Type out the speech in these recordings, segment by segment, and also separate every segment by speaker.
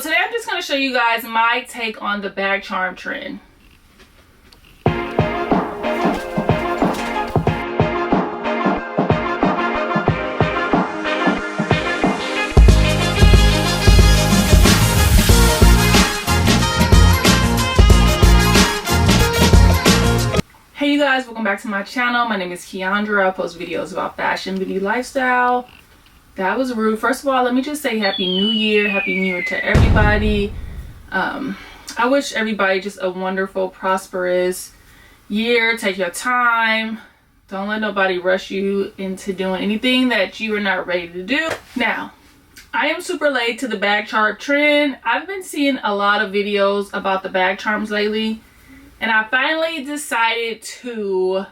Speaker 1: Today I'm just going to show you guys my take on the bag charm trend. Hey you guys, welcome back to my channel. My name is Keandra. I post videos about fashion, beauty, lifestyle. That was rude. First of all, let me just say Happy New Year. Happy New Year to everybody. I wish everybody just a wonderful, prosperous year. Take your time. Don't let nobody rush you into doing anything that you are not ready to do. Now, I am super late to the bag charm trend. I've been seeing a lot of videos about the bag charms lately, and I finally decided to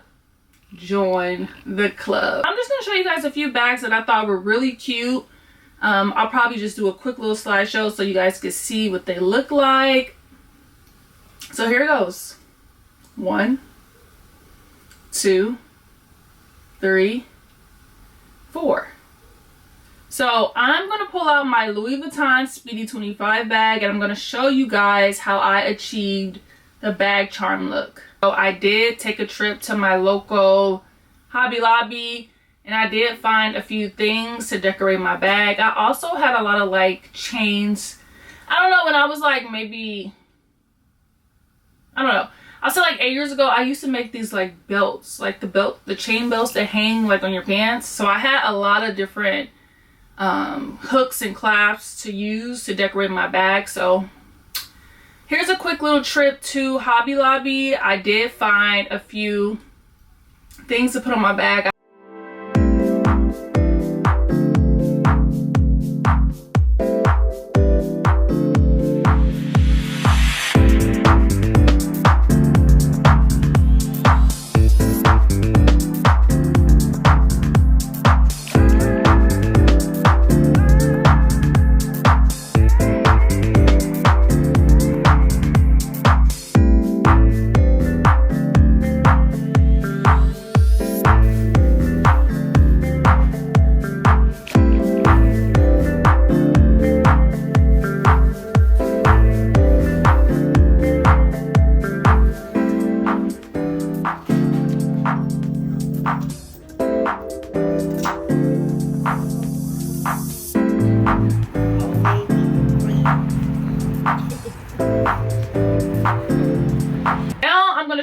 Speaker 1: join the club. I'm just going to show you guys a few bags that I thought were really cute. I'll probably just do a quick little slideshow so you guys can see what they look like. So here it goes. 1, 2, 3, 4. So I'm going to pull out my Louis Vuitton Speedy 25 bag, and I'm going to show you guys how I achieved the bag charm look. So I did take a trip to my local Hobby Lobby, and I did find a few things to decorate my bag. I also had a lot of like chains. I don't know, when I was like maybe, I don't know, I'll say like 8 years ago, I used to make these like belts, like the chain belts that hang like on your pants. So I had a lot of different hooks and clasps to use to decorate my bag. So here's a quick little trip to Hobby Lobby. I did find a few things to put on my bag.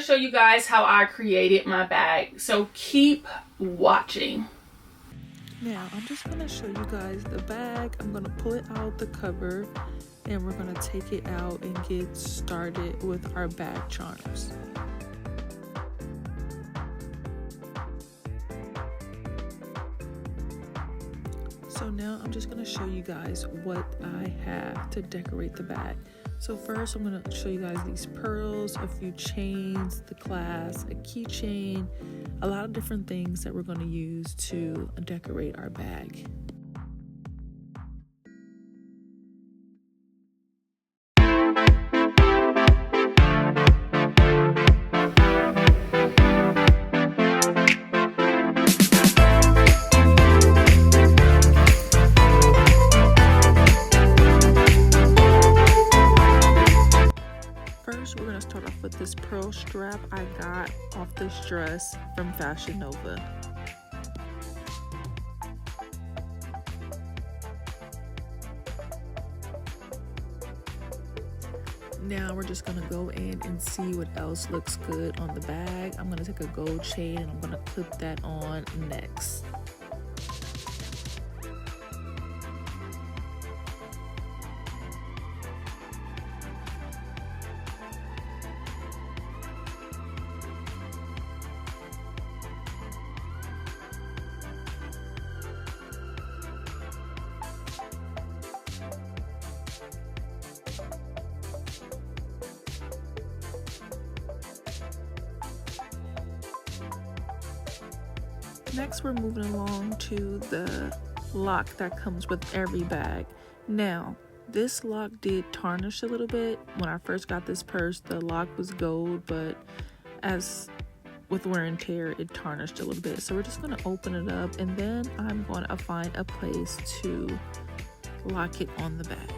Speaker 1: Show you guys how I created my bag, so keep watching.
Speaker 2: Now I'm just gonna show you guys the bag. I'm gonna pull it out the cover and we're gonna take it out and get started with our bag charms. So now I'm just gonna show you guys what I have to decorate the bag. So first I'm going to show you guys these pearls, a few chains, the clasp, a keychain, a lot of different things that we're going to use to decorate our bag. We're going to start off with this pearl strap I got off this dress from Fashion Nova. Now we're just going to go in and see what else looks good on the bag. I'm going to take a gold chain and I'm going to clip that on next. Next, we're moving along to the lock that comes with every bag. Now, this lock did tarnish a little bit. When I first got this purse, the lock was gold, but as with wear and tear, it tarnished a little bit. So we're just going to open it up, and then I'm going to find a place to lock it on the bag.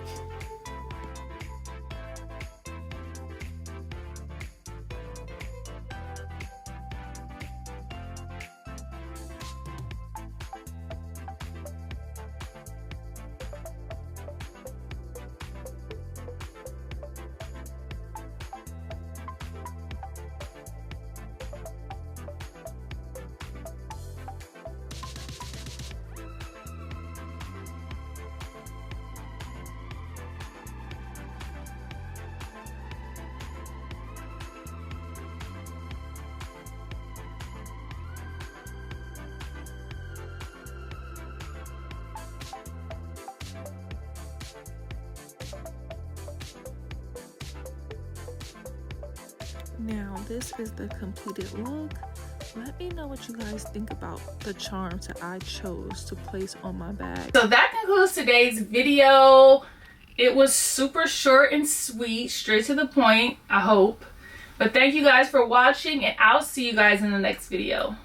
Speaker 2: Now this is the completed look. Let me know what you guys think about the charms that I chose to place on my bag.
Speaker 1: So that concludes today's video. It was super short and sweet, straight to the point, I hope. But thank you guys for watching, and I'll see you guys in the next video.